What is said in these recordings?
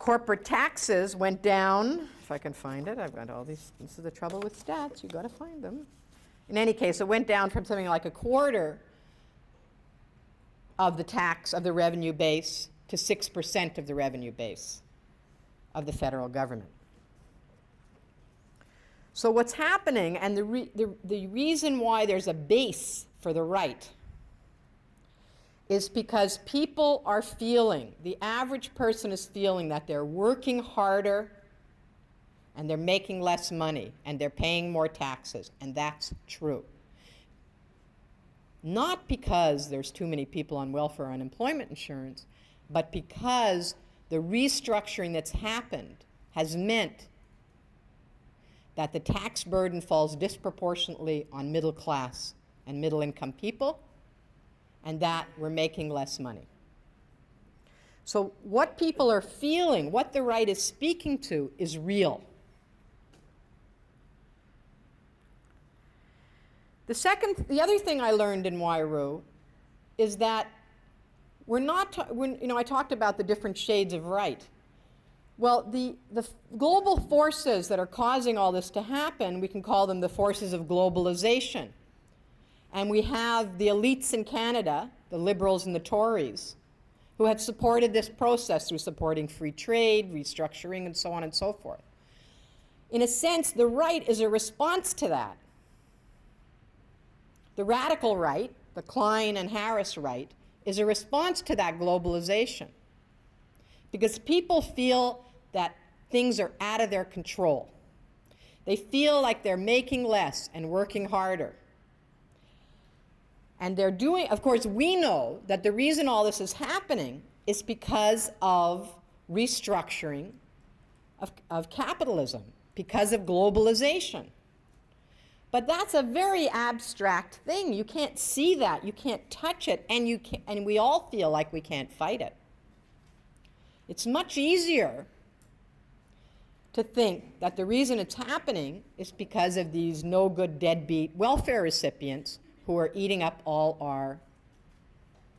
corporate taxes went down, if I can find it. I've got all these. This is the trouble with stats. You've got to find them. In any case, it went down from something like a quarter of the tax of the revenue base to 6% of the revenue base of the federal government. So what's happening, and the reason why there's a base for the right, is because people are feeling, the average person is feeling that they're working harder and they're making less money and they're paying more taxes, and that's true. Not because there's too many people on welfare or unemployment insurance, but because the restructuring that's happened has meant that the tax burden falls disproportionately on middle class and middle income people, and that we're making less money. So what people are feeling, what the right is speaking to, is real. The other thing I learned in Wairau is that I talked about the different shades of right. Well, the global forces that are causing all this to happen, we can call them the forces of globalization. And we have the elites in Canada, the Liberals and the Tories, who have supported this process through supporting free trade, restructuring, and so on and so forth. In a sense, the right is a response to that. The radical right, the Klein and Harris right, is a response to that globalization. Because people feel that things are out of their control. They feel like they're making less and working harder. And they're doing, of course, we know that the reason all this is happening is because of restructuring of capitalism, because of globalization. But that's a very abstract thing. You can't see that, you can't touch it, and we all feel like we can't fight it. It's much easier to think that the reason it's happening is because of these no-good deadbeat welfare recipients who are eating up all our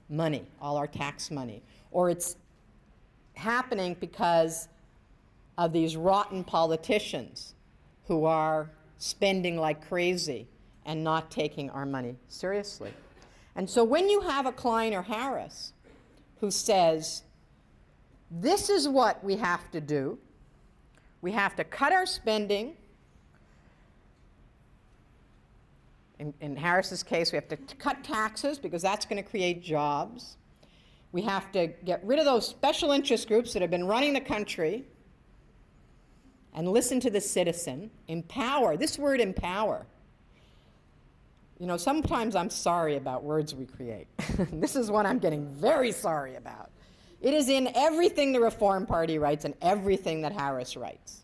money, all our tax money. Or it's happening because of these rotten politicians who are spending like crazy and not taking our money seriously. And so when you have a Klein or Harris who says, this is what we have to do, we have to cut our spending. In Harris's case, we have to cut taxes because that's going to create jobs. We have to get rid of those special interest groups that have been running the country and listen to the citizen. Empower. This word empower. You know, sometimes I'm sorry about words we create. This is one I'm getting very sorry about. It is in everything the Reform Party writes and everything that Harris writes.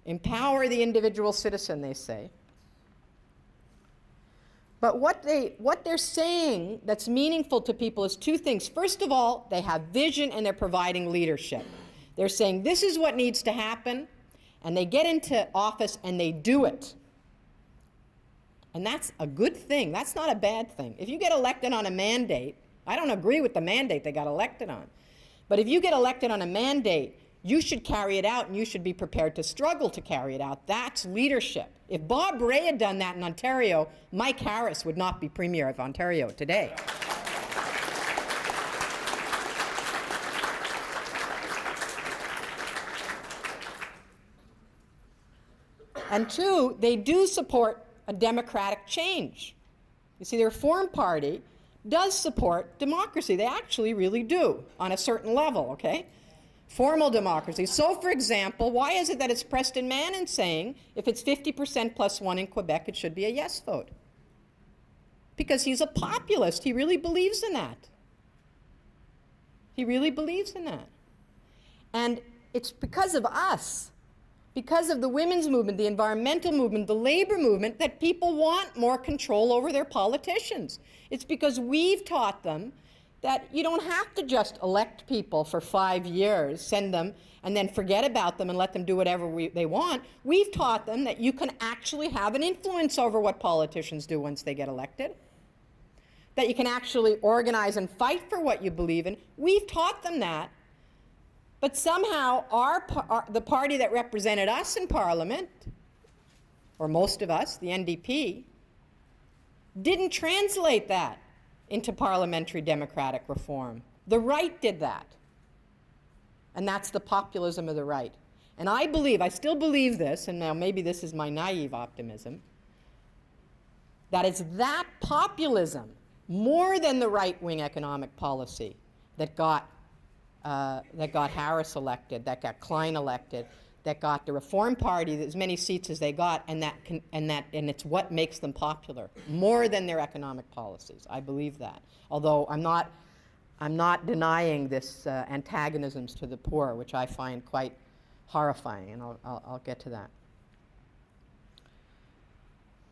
Empower the individual citizen, they say. But what they're saying that's meaningful to people is two things. First of all, they have vision and they're providing leadership. They're saying this is what needs to happen, and they get into office and they do it. And that's a good thing. That's not a bad thing. If you get elected on a mandate, I don't agree with the mandate they got elected on, but if you get elected on a mandate, you should carry it out and you should be prepared to struggle to carry it out. That's leadership. If Bob Rae had done that in Ontario, Mike Harris would not be Premier of Ontario today. And two, they do support a democratic change. You see, the Reform Party does support democracy. They actually really do, on a certain level, okay? Formal democracy. So, for example, why is it that it's Preston Manning saying if it's 50% plus one in Quebec, it should be a yes vote? Because he's a populist. He really believes in that. He really believes in that. And it's because of us, because of the women's movement, the environmental movement, the labor movement, that people want more control over their politicians. It's because we've taught them that you don't have to just elect people for 5 years, send them, and then forget about them and let them do whatever they want. We've taught them that you can actually have an influence over what politicians do once they get elected, that you can actually organize and fight for what you believe in. We've taught them that. But somehow the party that represented us in Parliament, or most of us, the NDP, didn't translate that into parliamentary democratic reform. The right did that. And that's the populism of the right. And I still believe this, and now maybe this is my naive optimism, that it's that populism, more than the right-wing economic policy, that got Harris elected, that got Klein elected, that got the Reform Party as many seats as they got, and it's what makes them popular, more than their economic policies. I believe that. Although I'm not denying this antagonisms to the poor, which I find quite horrifying, and I'll get to that.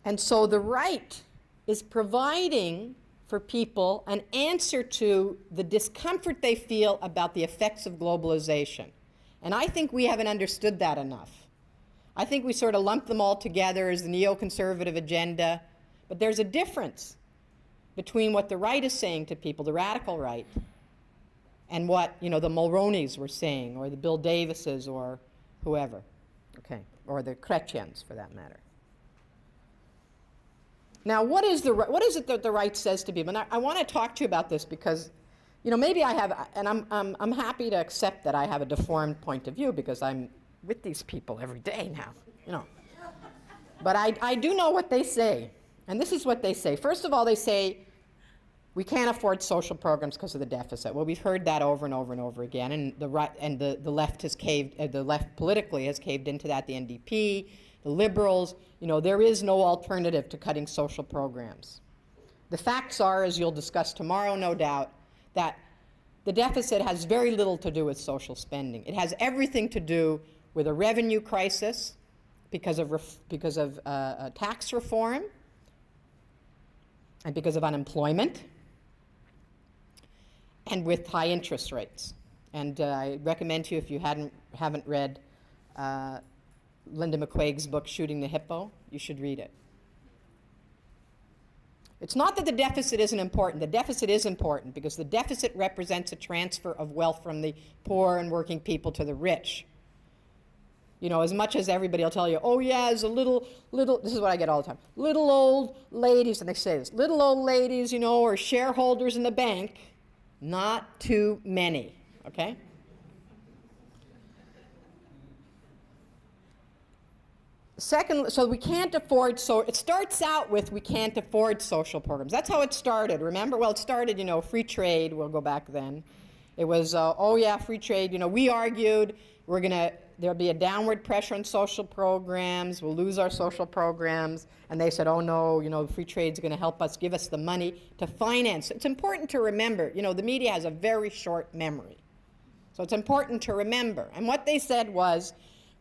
And so the right is providing for people an answer to the discomfort they feel about the effects of globalization. And I think we haven't understood that enough. I think we sort of lump them all together as the neoconservative agenda, but there's a difference between what the right is saying to people, the radical right, and what, the Mulroneys were saying, or the Bill Davises, or whoever, okay, or the Chrétiens, for that matter. Now, what is it that the right says to people? And I want to talk to you about this because, maybe I have, and I'm happy to accept that I have a deformed point of view because I'm with these people every day now, But I do know what they say, and this is what they say. First of all, they say, we can't afford social programs because of the deficit. Well, we've heard that over and over and over again, and the right and the left has caved. The left politically has caved into that. The NDP, the Liberals. There is no alternative to cutting social programs. The facts are, as you'll discuss tomorrow, no doubt, that the deficit has very little to do with social spending. It has everything to do with a revenue crisis because of tax reform and because of unemployment, and with high interest rates. And I recommend to you, if you haven't read Linda McQuaig's book, Shooting the Hippo, you should read it. It's not that the deficit isn't important. The deficit is important because the deficit represents a transfer of wealth from the poor and working people to the rich. As much as everybody will tell you, oh yeah, there's a little, this is what I get all the time, little old ladies, and they say this, little old ladies, or shareholders in the bank, not too many, okay? Second, so we can't afford, so it starts out with we can't afford social programs. That's how it started, remember? Well, it started, free trade, we'll go back then. It was, oh yeah, free trade, we argued, there'll be a downward pressure on social programs, we'll lose our social programs, and they said, oh no, free trade's gonna help us, give us the money to finance. It's important to remember, the media has a very short memory. So it's important to remember. And what they said was,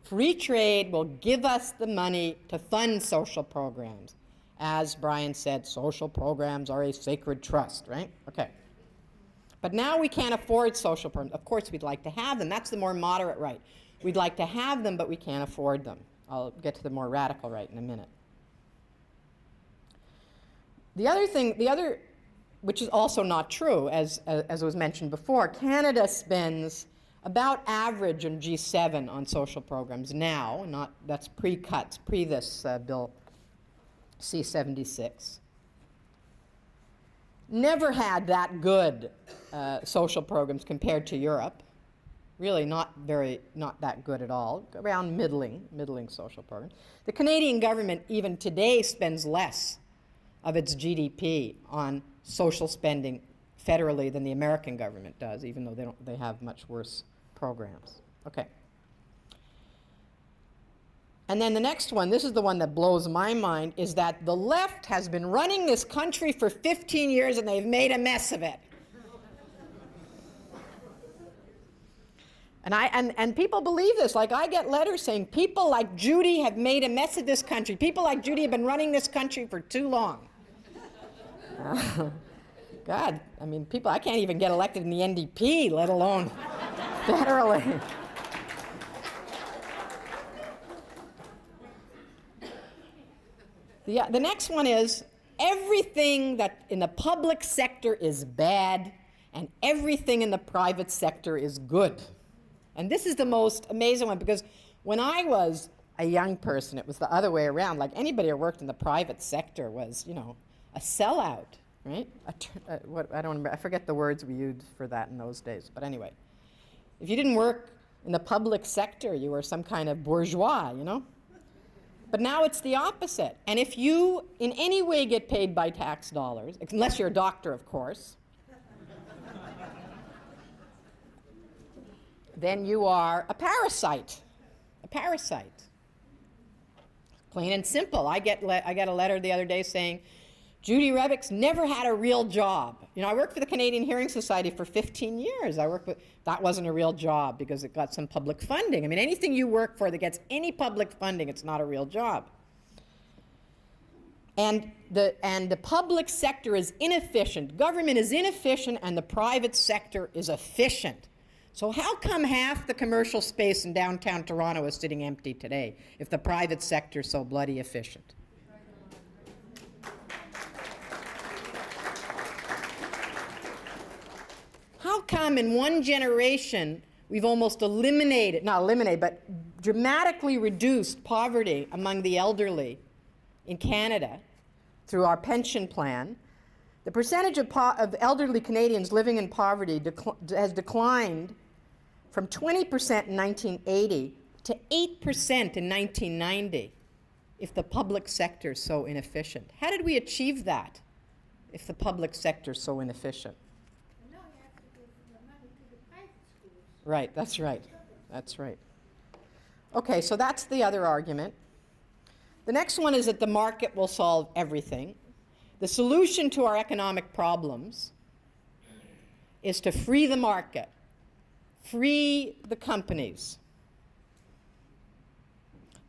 free trade will give us the money to fund social programs. As Brian said, social programs are a sacred trust, right? Okay. But now we can't afford social programs. Of course, we'd like to have them. That's the more moderate right. We'd like to have them, but we can't afford them. I'll get to the more radical right in a minute. The other, which is also not true, as was mentioned before, Canada spends about average in G7 on social programs now, that's pre-cuts, this Bill C76. Never had that good social programs compared to Europe. Really not that good at all, around middling social programs. The Canadian government even today spends less of its GDP on social spending federally than the American government does, even though they have much worse programs. Okay. And then the next one, this is the one that blows my mind, is that the left has been running this country for 15 years and they've made a mess of it. And people believe this. Like, I get letters saying people like Judy have made a mess of this country. People like Judy have been running this country for too long. God, I can't even get elected in the NDP, let alone federally. The next one is everything that in the public sector is bad and everything in the private sector is good. And this is the most amazing one, because when I was a young person, it was the other way around. Like, anybody who worked in the private sector was, you know, a sellout, right? What, I don't remember, I forget the words we used for that in those days. But anyway, if you didn't work in the public sector, you were some kind of bourgeois, you know? But now it's the opposite. And if you in any way get paid by tax dollars, unless you're a doctor, of course, then you are a parasite. A parasite. Plain and simple. I got a letter the other day saying, Judy Rebick's never had a real job. You know, I worked for the Canadian Hearing Society for 15 years. That wasn't a real job because it got some public funding. I mean, anything you work for that gets any public funding, it's not a real job. And the public sector is inefficient. Government is inefficient and the private sector is efficient. So how come half the commercial space in downtown Toronto is sitting empty today if the private sector is so bloody efficient? How come in one generation we've almost eliminated, not eliminated, but dramatically reduced poverty among the elderly in Canada through our pension plan? The percentage of elderly Canadians living in poverty has declined from 20% in 1980 to 8% in 1990 if the public sector is so inefficient. How did we achieve that if the public sector is so inefficient? Right, that's right. That's right. Okay, so that's the other argument. The next one is that the market will solve everything. The solution to our economic problems is to free the market, free the companies.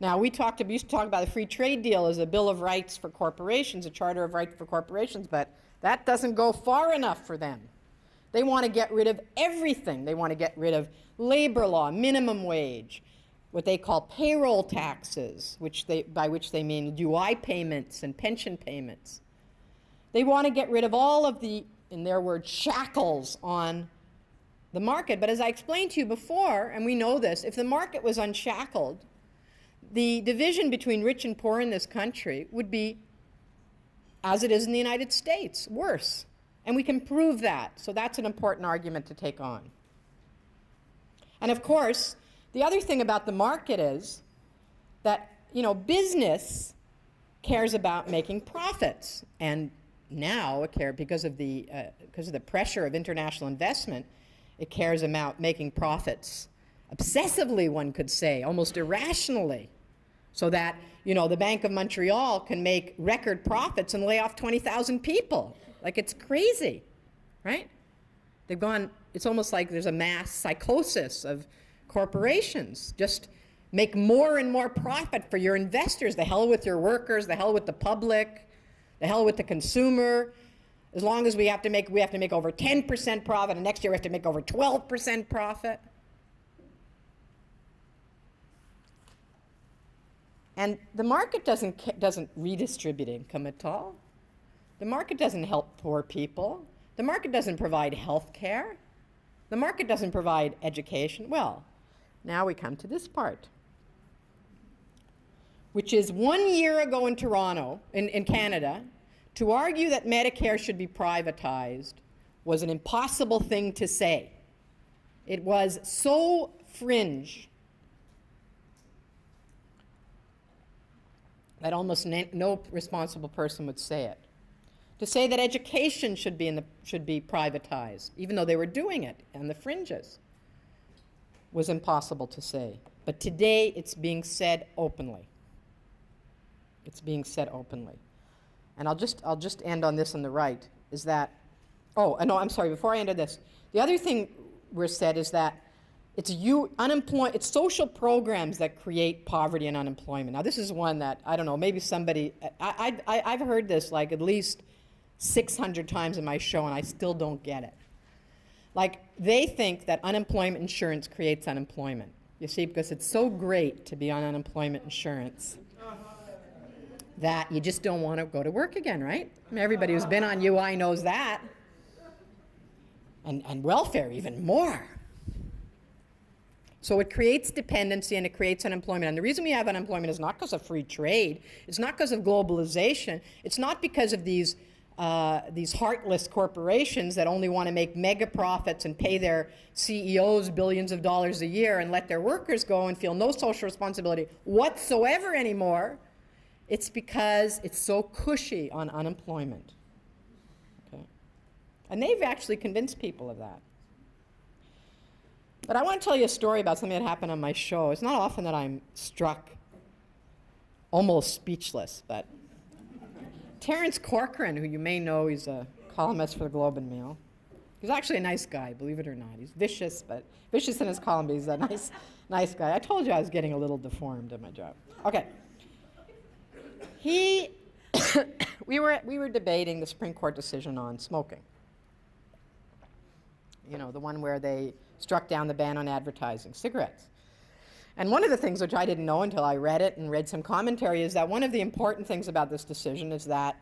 Now, we used to talk about the free trade deal as a Bill of Rights for corporations, a Charter of Rights for corporations, but that doesn't go far enough for them. They want to get rid of everything. They want to get rid of labor law, minimum wage, what they call payroll taxes, by which they mean UI payments and pension payments. They want to get rid of all of the, in their words, shackles on the market. But as I explained to you before, and we know this, if the market was unshackled, the division between rich and poor in this country would be, as it is in the United States, worse. And we can prove that. So that's an important argument to take on. And of course, the other thing about the market is that, you know, business cares about making profits. And now, because of the pressure of international investment, it cares about making profits obsessively, one could say, almost irrationally, so that, you know, the Bank of Montreal can make record profits and lay off 20,000 people. Like, it's crazy, right? They've gone, it's almost like there's a mass psychosis of corporations. Just make more and more profit for your investors. The hell with your workers, the hell with the public, the hell with the consumer. As long as we have to make over 10% profit, and next year we have to make over 12% profit. And the market doesn't redistribute income at all. The market doesn't help poor people. The market doesn't provide health care. The market doesn't provide education. Well, now we come to this part, which is 1 year ago in Toronto, in Canada, to argue that Medicare should be privatized was an impossible thing to say. It was so fringe that almost no responsible person would say it. To say that education should be privatized, even though they were doing it on the fringes, was impossible to say. But today it's being said openly. It's being said openly. And I'll just end on this on the right, is that, oh, no, I'm sorry, before I end on this, the other thing we're said is that it's social programs that create poverty and unemployment. Now, this is one that, I don't know, maybe somebody, I've heard this like at least 600 times in my show, and I still don't get it. Like, they think that unemployment insurance creates unemployment. You see, because it's so great to be on unemployment insurance that you just don't want to go to work again, right? I mean, everybody who's been on UI knows that. And welfare even more. So it creates dependency and it creates unemployment. And the reason we have unemployment is not because of free trade. It's not because of globalization. It's not because of these heartless corporations that only want to make mega profits and pay their CEOs billions of dollars a year and let their workers go and feel no social responsibility whatsoever anymore. It's because it's so cushy on unemployment. Okay? And they've actually convinced people of that. But I want to tell you a story about something that happened on my show. It's not often that I'm struck almost speechless, but Terence Corcoran, who you may know, he's a columnist for the Globe and Mail. He's actually a nice guy, believe it or not. He's vicious, but vicious in his column, but he's a nice guy. I told you I was getting a little deformed in my job. Okay. We were debating the Supreme Court decision on smoking. You know, the one where they struck down the ban on advertising cigarettes. And one of the things which I didn't know until I read it and read some commentary is that one of the important things about this decision is that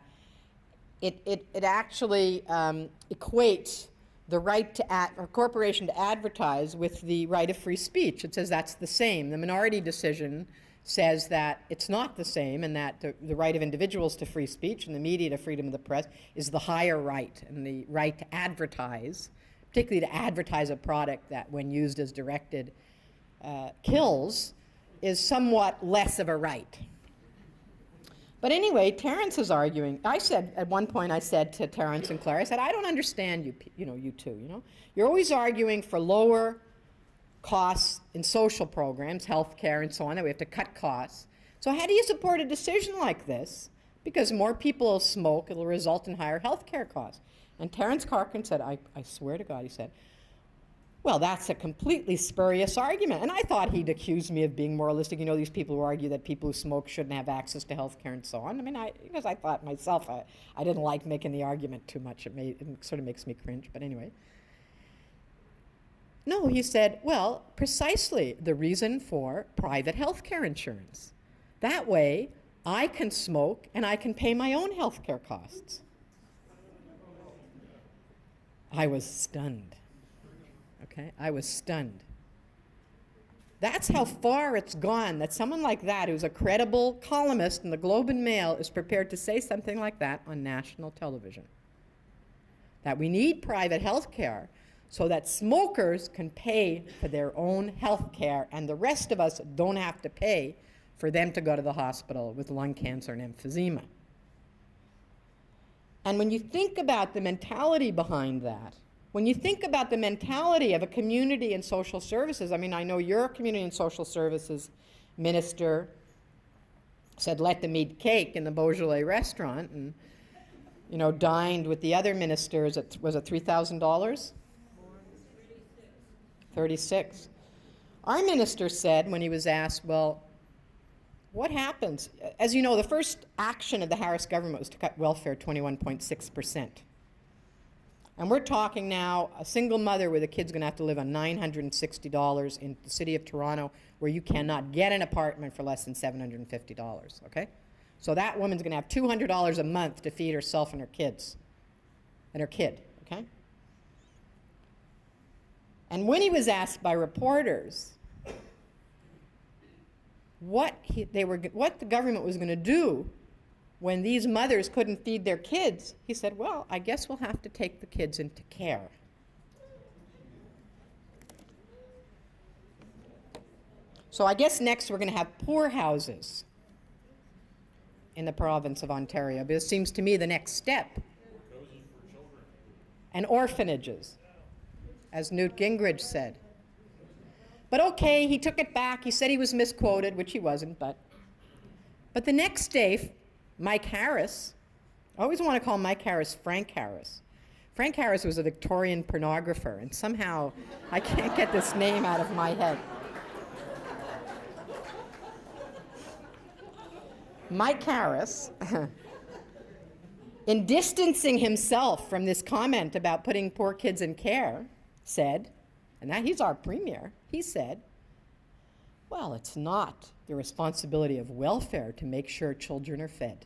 it actually equates the right to a corporation to advertise with the right of free speech. It says that's the same. The minority decision says that it's not the same, and that the right of individuals to free speech and the media to freedom of the press is the higher right, and the right to advertise, particularly to advertise a product that, when used as directed, kills, is somewhat less of a right. But anyway, Terence is arguing. At one point I said to Terence and Claire, I said, I don't understand you two. You're always arguing for lower costs in social programs, health care and so on, that we have to cut costs. So how do you support a decision like this? Because more people will smoke, it'll result in higher health care costs. And Terence Corcoran said, I swear to God, he said, well, that's a completely spurious argument. And I thought he'd accuse me of being moralistic. You know, these people who argue that people who smoke shouldn't have access to health care and so on. I mean, because I thought myself, I didn't like making the argument too much. It sort of makes me cringe, but anyway. No, he said, well, precisely the reason for private health care insurance. That way, I can smoke and I can pay my own health care costs. I was stunned. Okay, I was stunned. That's how far it's gone, that someone like that, who's a credible columnist in the Globe and Mail, is prepared to say something like that on national television. That we need private health care so that smokers can pay for their own health care and the rest of us don't have to pay for them to go to the hospital with lung cancer and emphysema. And when you think about the mentality behind that, when you think about the mentality of a community and social services, I mean, I know your community and social services minister said, let them eat cake in the Beaujolais restaurant, and, you know, dined with the other ministers at, was it $3,000? 36. Our minister said, when he was asked, well, what happens? As you know, the first action of the Harris government was to cut welfare 21.6%. And we're talking now, a single mother with a kid's going to have to live on $960 in the city of Toronto, where you cannot get an apartment for less than $750, okay? So that woman's going to have $200 a month to feed herself and her kids, and her kid, okay? And when he was asked by reporters what the government was going to do when these mothers couldn't feed their kids, he said, well, I guess we'll have to take the kids into care. So I guess next we're going to have poor houses in the province of Ontario, because it seems to me the next step. And orphanages, as Newt Gingrich said. But okay, he took it back. He said he was misquoted, which he wasn't, but the next day, Mike Harris, I always want to call Mike Harris Frank Harris. Frank Harris was a Victorian pornographer, and somehow I can't get this name out of my head. Mike Harris, in distancing himself from this comment about putting poor kids in care, said, and that he's our premier, he said, well, it's not the responsibility of welfare to make sure children are fed.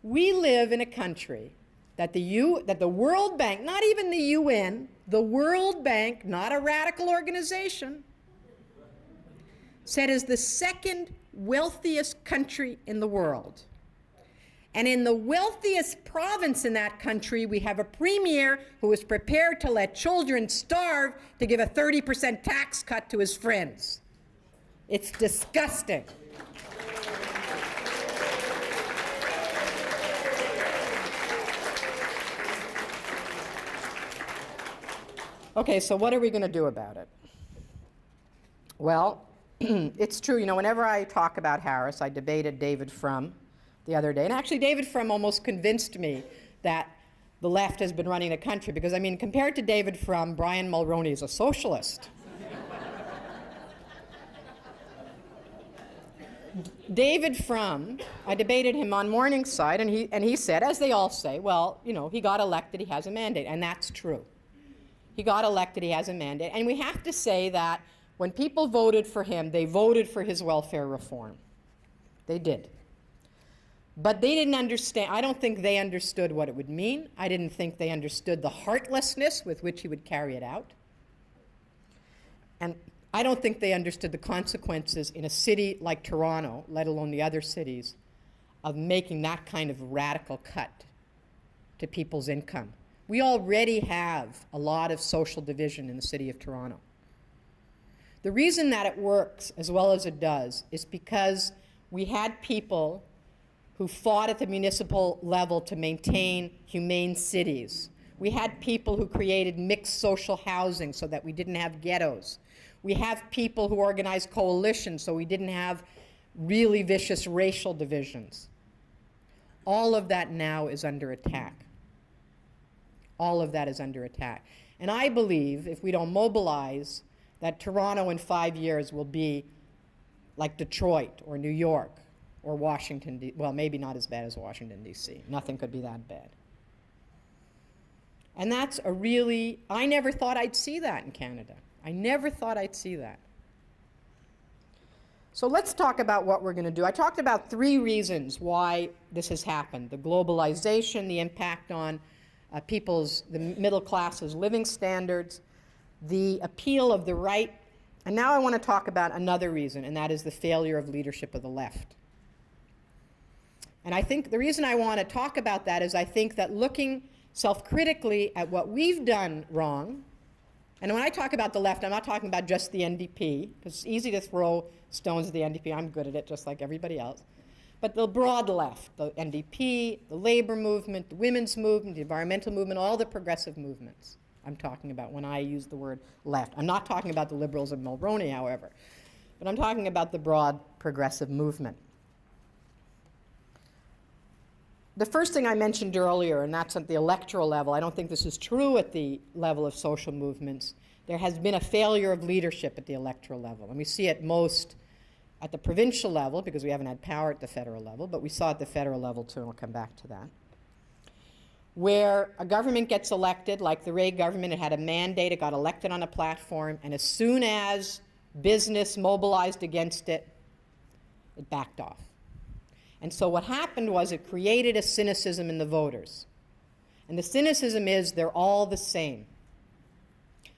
We live in a country that the World Bank, not even the UN, the World Bank, not a radical organization, said is the second wealthiest country in the world. And in the wealthiest province in that country, we have a premier who is prepared to let children starve to give a 30% tax cut to his friends. It's disgusting. Okay, so what are we going to do about it? Well, it's true, you know, whenever I talk about Harris, I debated David Frum the other day. And actually, David Frum almost convinced me that the left has been running the country. Because, I mean, compared to David Frum, Brian Mulroney is a socialist. David Frum, I debated him on Morningside, and he said, as they all say, well, you know, he got elected, he has a mandate. And that's true. He got elected, he has a mandate. And we have to say that when people voted for him, they voted for his welfare reform. They did. But they didn't understand. I don't think they understood what it would mean. I didn't think they understood the heartlessness with which he would carry it out. And I don't think they understood the consequences in a city like Toronto, let alone the other cities, of making that kind of radical cut to people's income. We already have a lot of social division in the city of Toronto. The reason that it works as well as it does is because we had people who fought at the municipal level to maintain humane cities. We had people who created mixed social housing so that we didn't have ghettos. We have people who organized coalitions so we didn't have really vicious racial divisions. All of that now is under attack. All of that is under attack. And I believe if we don't mobilize, that Toronto in 5 years will be like Detroit or New York or Washington, well, maybe not as bad as Washington, D.C. Nothing could be that bad. And that's a really, I never thought I'd see that in Canada. I never thought I'd see that. So let's talk about what we're going to do. I talked about 3 reasons why this has happened. The globalization, the impact on the middle class's living standards, the appeal of the right, and now I want to talk about another reason, and that is the failure of leadership of the left. And I think the reason I want to talk about that is I think that looking self-critically at what we've done wrong, and when I talk about the left, I'm not talking about just the NDP, because it's easy to throw stones at the NDP. I'm good at it, just like everybody else. But the broad left, the NDP, the labor movement, the women's movement, the environmental movement, all the progressive movements I'm talking about when I use the word left. I'm not talking about the liberals and Mulroney, however, but I'm talking about the broad progressive movement. The first thing I mentioned earlier, and that's at the electoral level, I don't think this is true at the level of social movements. There has been a failure of leadership at the electoral level, and we see it most at the provincial level because we haven't had power at the federal level, but we saw it at the federal level too, and we'll come back to that. Where a government gets elected, like the Reagan government, it had a mandate, it got elected on a platform, and as soon as business mobilized against it, it backed off. And so what happened was it created a cynicism in the voters. And the cynicism is they're all the same.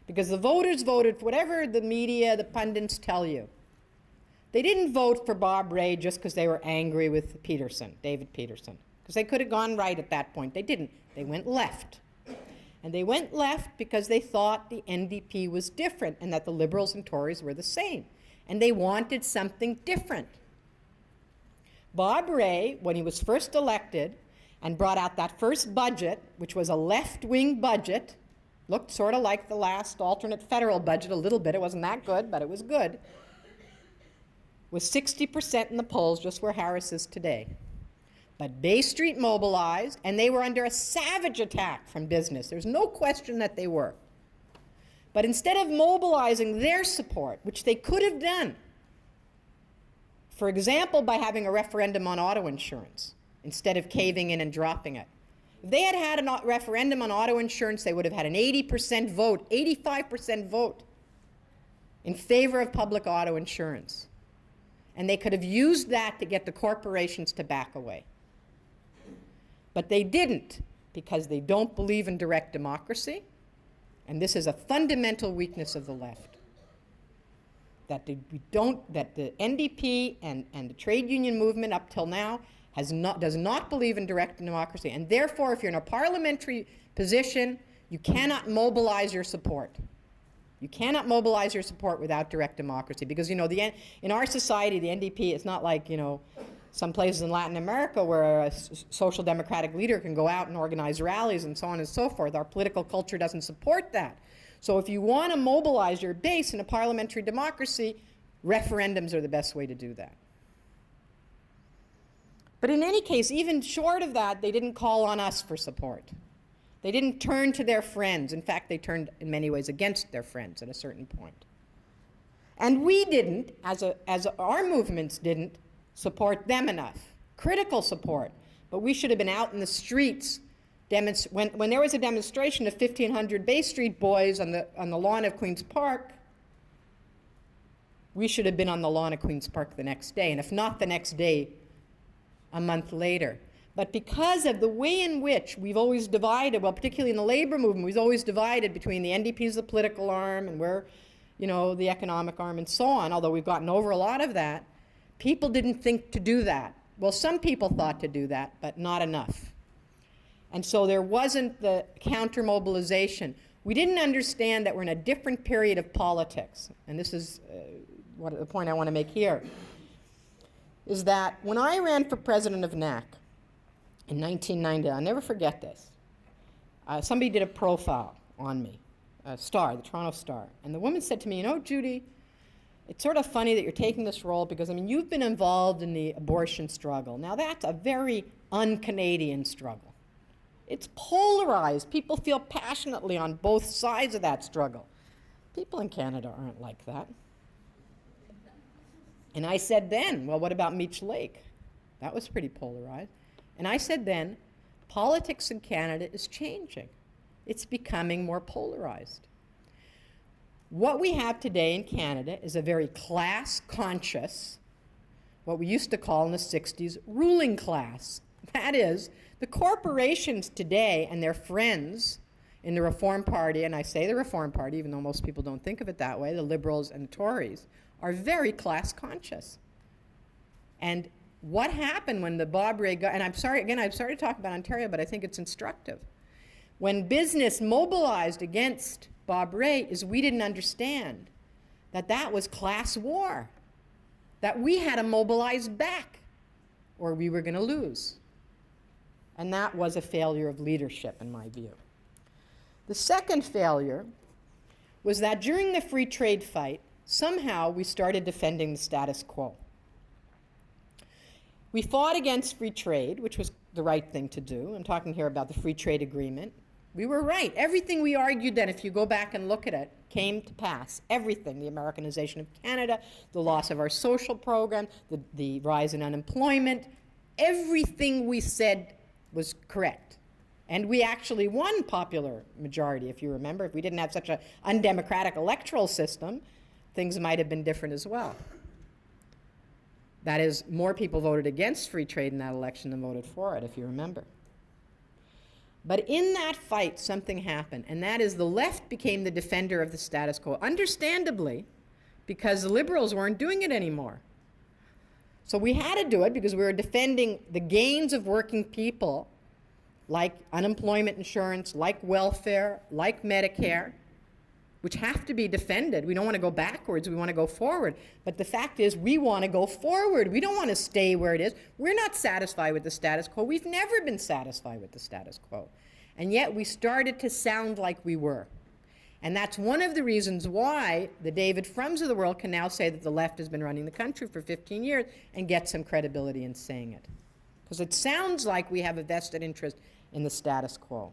Because the voters voted for whatever the media, the pundits tell you. They didn't vote for Bob Rae just because they were angry with Peterson, David Peterson. Because they could have gone right at that point. They didn't. They went left. And they went left because they thought the NDP was different and that the Liberals and Tories were the same. And they wanted something different. Bob Rae, when he was first elected and brought out that first budget, which was a left-wing budget, looked sort of like the last alternate federal budget a little bit. It wasn't that good, but it was good. Was 60% in the polls, just where Harris is today. But Bay Street mobilized, and they were under a savage attack from business. There's no question that they were. But instead of mobilizing their support, which they could have done, for example, by having a referendum on auto insurance, instead of caving in and dropping it. If they had had a referendum on auto insurance, they would have had an 80% vote, 85% vote in favor of public auto insurance. And they could have used that to get the corporations to back away. But they didn't, because they don't believe in direct democracy, and this is a fundamental weakness of the left, that the NDP and the trade union movement up till now does not believe in direct democracy, and therefore if you're in a parliamentary position, you cannot mobilize your support. You cannot mobilize your support without direct democracy, because in our society, the NDP is not like some places in Latin America where a social democratic leader can go out and organize rallies and so on and so forth. Our political culture doesn't support that. So if you want to mobilize your base in a parliamentary democracy, referendums are the best way to do that. But in any case, even short of that, they didn't call on us for support. They didn't turn to their friends. In fact, they turned in many ways against their friends at a certain point. And we didn't, as our movements didn't, support them enough. Critical support. But we should have been out in the streets. When there was a demonstration of 1,500 Bay Street boys on the lawn of Queen's Park, we should have been on the lawn of Queen's Park the next day, and if not the next day, a month later. But because of the way in which we've always divided, well, particularly in the labor movement, we've always divided between the NDP as the political arm and we're, the economic arm and so on, although we've gotten over a lot of that, people didn't think to do that. Well, some people thought to do that, but not enough. And so there wasn't the counter-mobilization. We didn't understand that we're in a different period of politics, and this is the point I want to make here, is that when I ran for president of NAC in 1990, I'll never forget this, somebody did a profile on me, the Toronto Star, and the woman said to me, Judy, it's sort of funny that you're taking this role because, you've been involved in the abortion struggle. Now, that's a very un-Canadian struggle. It's polarized. People feel passionately on both sides of that struggle. People in Canada aren't like that. And I said then, well, what about Meech Lake? That was pretty polarized. And I said then, politics in Canada is changing. It's becoming more polarized. What we have today in Canada is a very class-conscious, what we used to call in the 60s, ruling class. That is, the corporations today and their friends in the Reform Party, and I say the Reform Party, even though most people don't think of it that way, the Liberals and the Tories, are very class-conscious. And what happened when the Bob Rae, and I'm sorry to talk about Ontario, but I think it's instructive. When business mobilized against Bob Rae, is we didn't understand that that was class war, that we had to mobilize back or we were going to lose. And that was a failure of leadership, in my view. The second failure was that during the free trade fight, somehow we started defending the status quo. We fought against free trade, which was the right thing to do. I'm talking here about the free trade agreement. We were right. Everything we argued then, if you go back and look at it, came to pass. Everything, the Americanization of Canada, the loss of our social program, the rise in unemployment, everything we said was correct. And we actually won popular majority, if you remember. If we didn't have such an undemocratic electoral system, things might have been different as well. That is, more people voted against free trade in that election than voted for it, if you remember. But in that fight, something happened, and that is the left became the defender of the status quo, understandably, because the liberals weren't doing it anymore. So we had to do it because we were defending the gains of working people, like unemployment insurance, like welfare, like Medicare, which have to be defended. We don't want to go backwards, we want to go forward. But the fact is, we want to go forward. We don't want to stay where it is. We're not satisfied with the status quo. We've never been satisfied with the status quo. And yet we started to sound like we were. And that's one of the reasons why the David Frums of the world can now say that the left has been running the country for 15 years and get some credibility in saying it. Because it sounds like we have a vested interest in the status quo.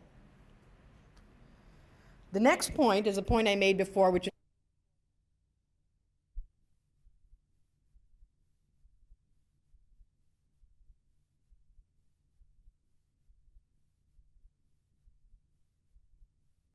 The next point is a point I made before, which